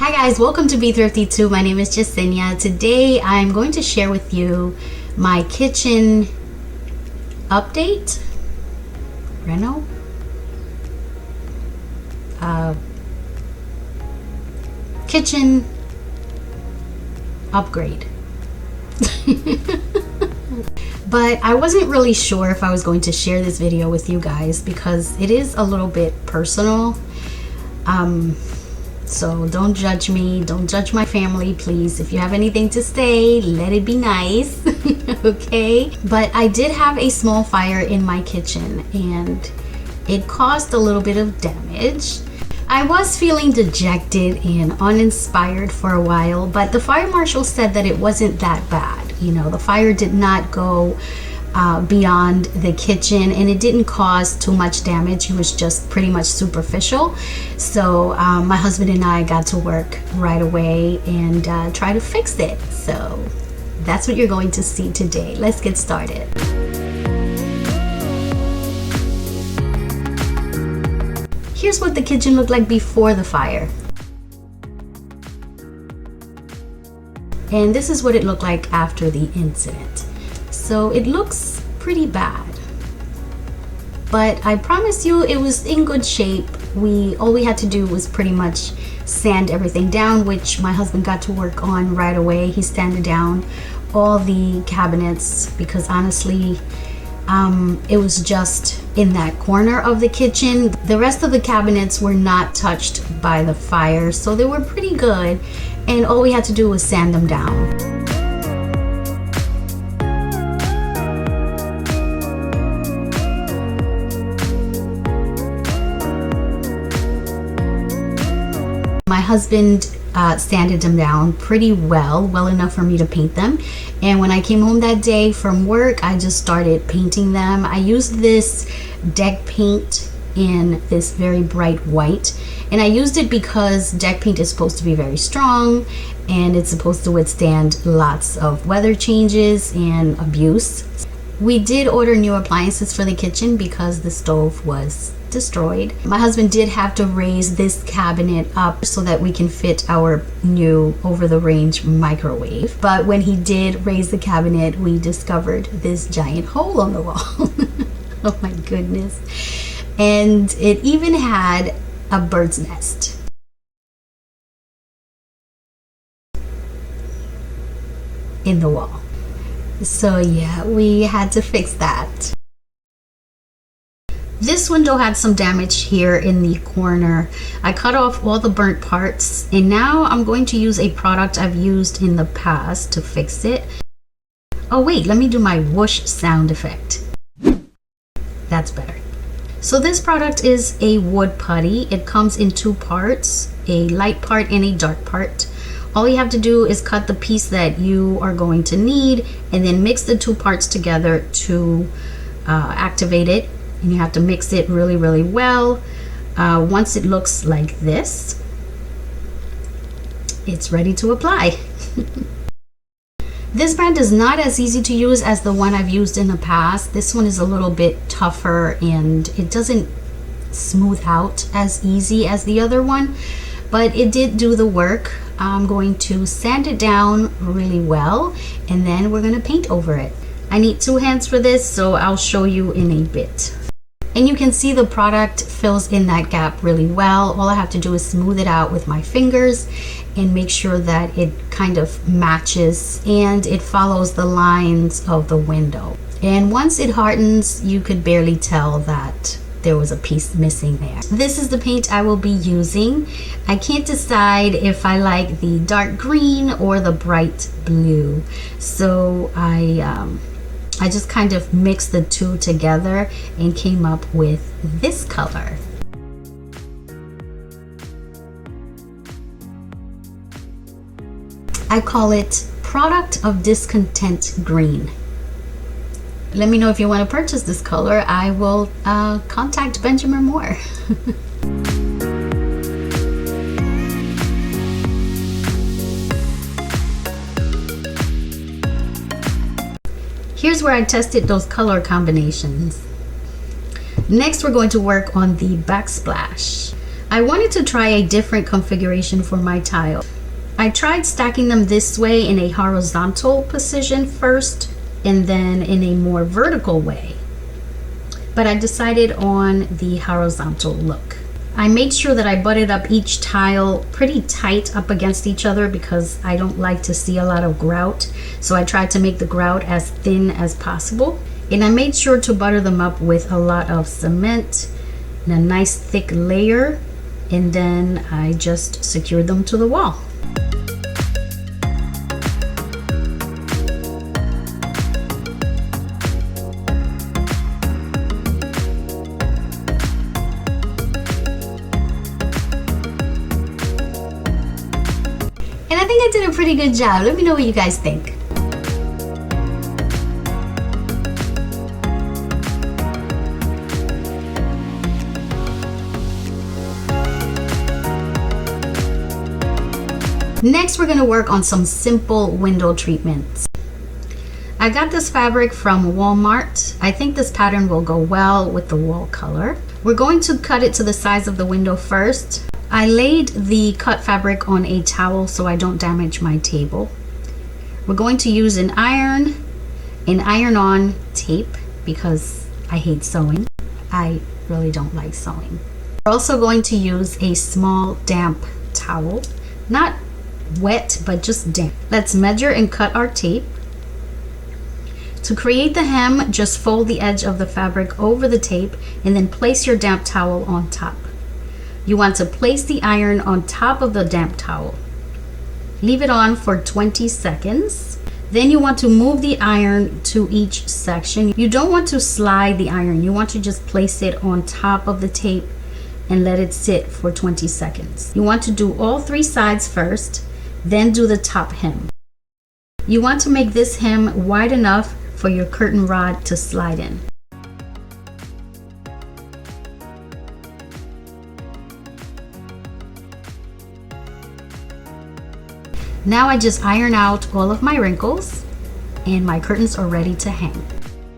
Hi guys, welcome to Be Thrifty 2. My name is Jasenia. Today I'm going to share with you my kitchen update, reno, kitchen upgrade. But I wasn't really sure if I was going to share this video with you guys because it is a little bit personal. So don't judge me, don't judge my family, please. If you have anything to say, let it be nice. Okay? But I did have a small fire in my kitchen and it caused a little bit of damage. I was feeling dejected and uninspired for a while, but the fire marshal said that it wasn't that bad. You know, the fire did not go beyond the kitchen and it didn't cause too much damage. It was just pretty much superficial. So my husband and I got to work right away and try to fix it. So that's what you're going to see today. Let's get started. Here's what the kitchen looked like before the fire. And this is what it looked like after the incident. So it looks pretty bad, but I promise you it was in good shape. All we had to do was pretty much sand everything down, which my husband got to work on right away. He sanded down all the cabinets because honestly, it was just in that corner of the kitchen. The rest of the cabinets were not touched by the fire, so they were pretty good, and all we had to do was sand them down. My husband sanded them down pretty well enough for me to paint them. And when I came home that day from work, I just started painting them. I used this deck paint in this very bright white. And I used it because deck paint is supposed to be very strong and it's supposed to withstand lots of weather changes and abuse. We did order new appliances for the kitchen because the stove was destroyed. My husband did have to raise this cabinet up so that we can fit our new over-the-range microwave. But when he did raise the cabinet, we discovered this giant hole on the wall. Oh my goodness. And it even had a bird's nest. In the wall. So yeah, we had to fix that. This window had some damage here in the corner. I cut off all the burnt parts and now I'm going to use a product I've used in the past to fix it. Oh wait, let me do my whoosh sound effect. That's better. So this product is a wood putty. It comes in two parts, a light part and a dark part. All you have to do is cut the piece that you are going to need and then mix the two parts together to activate it. And you have to mix it really well. Once it looks like this, it's ready to apply. This brand is not as easy to use as the one I've used in the past. This one is a little bit tougher and it doesn't smooth out as easy as the other one, but it did do the work. I'm going to sand it down really well and then we're going to paint over it. I need two hands for this, so I'll show you in a bit. And you can see the product fills in that gap really well. All I have to do is smooth it out with my fingers and make sure that it kind of matches and it follows the lines of the window. And once it hardens, you could barely tell that there was a piece missing there. This is the paint I will be using. I can't decide if I like the dark green or the bright blue. So I just kind of mixed the two together and came up with this color. I call it Product of Discontent Green. Let me know if you want to purchase this color. I will contact Benjamin Moore. Here's where I tested those color combinations. Next, we're going to work on the backsplash. I wanted to try a different configuration for my tile. I tried stacking them this way in a horizontal position first, and then in a more vertical way. But I decided on the horizontal look. I made sure that I butted up each tile pretty tight up against each other because I don't like to see a lot of grout. So I tried to make the grout as thin as possible. And I made sure to butter them up with a lot of cement and a nice thick layer. And then I just secured them to the wall. And I think I did a pretty good job. Let me know what you guys think. Next, we're going to work on some simple window treatments. I got this fabric from Walmart. I think this pattern will go well with the wall color. We're going to cut it to the size of the window first. I laid the cut fabric on a towel so I don't damage my table. We're going to use an iron-on tape because I hate sewing. I really don't like sewing. We're also going to use a small damp towel, not wet but just damp. Let's measure and cut our tape. To create the hem, just fold the edge of the fabric over the tape and then place your damp towel on top. You want to place the iron on top of the damp towel. Leave it on for 20 seconds. Then you want to move the iron to each section. You don't want to slide the iron. You want to just place it on top of the tape and let it sit for 20 seconds. You want to do all 3 sides first, then do the top hem. You want to make this hem wide enough for your curtain rod to slide in. Now I just iron out all of my wrinkles and my curtains are ready to hang.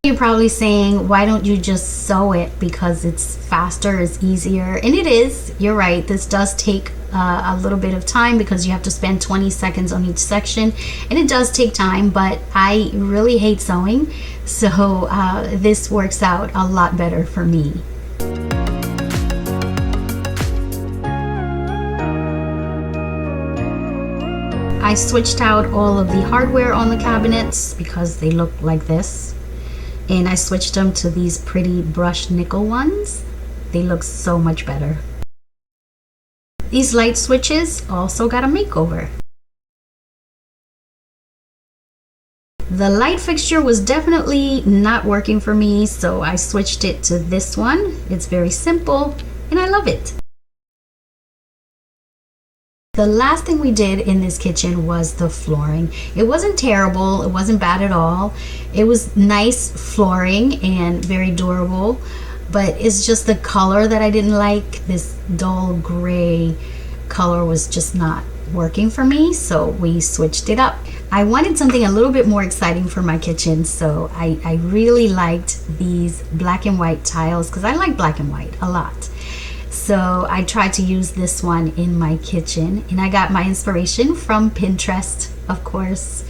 You're probably saying, why don't you just sew it because it's faster, it's easier? And it is, you're right. This does take a little bit of time because you have to spend 20 seconds on each section, and it does take time, but I really hate sewing, so this works out a lot better for me. I switched out all of the hardware on the cabinets because they look like this, and I switched them to these pretty brushed nickel ones. They look so much better. These light switches also got a makeover. The light fixture was definitely not working for me, so I switched it to this one. It's very simple and I love it. The last thing we did in this kitchen was the flooring. It wasn't terrible, it wasn't bad at all. It was nice flooring and very durable, but it's just the color that I didn't like. This dull gray color was just not working for me, so we switched it up. I wanted something a little bit more exciting for my kitchen, so I really liked these black and white tiles because I like black and white a lot. So I tried to use this one in my kitchen, and I got my inspiration from Pinterest, of course.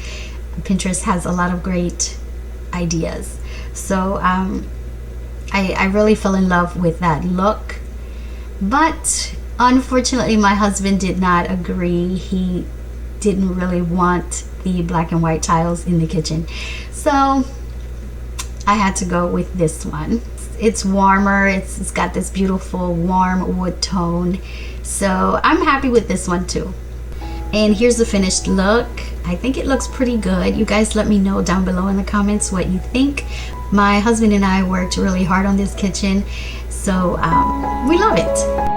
Pinterest has a lot of great ideas. So I really fell in love with that look. But unfortunately, my husband did not agree. He didn't really want the black and white tiles in the kitchen. So I had to go with this one. It's warmer, it's got this beautiful warm wood tone. So I'm happy with this one too. And here's the finished look. I think it looks pretty good. You guys let me know down below in the comments what you think. My husband and I worked really hard on this kitchen, so we love it.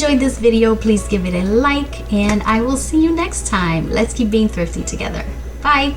enjoyed this video, please give it a like, and I will see you next time. Let's keep being thrifty together. Bye.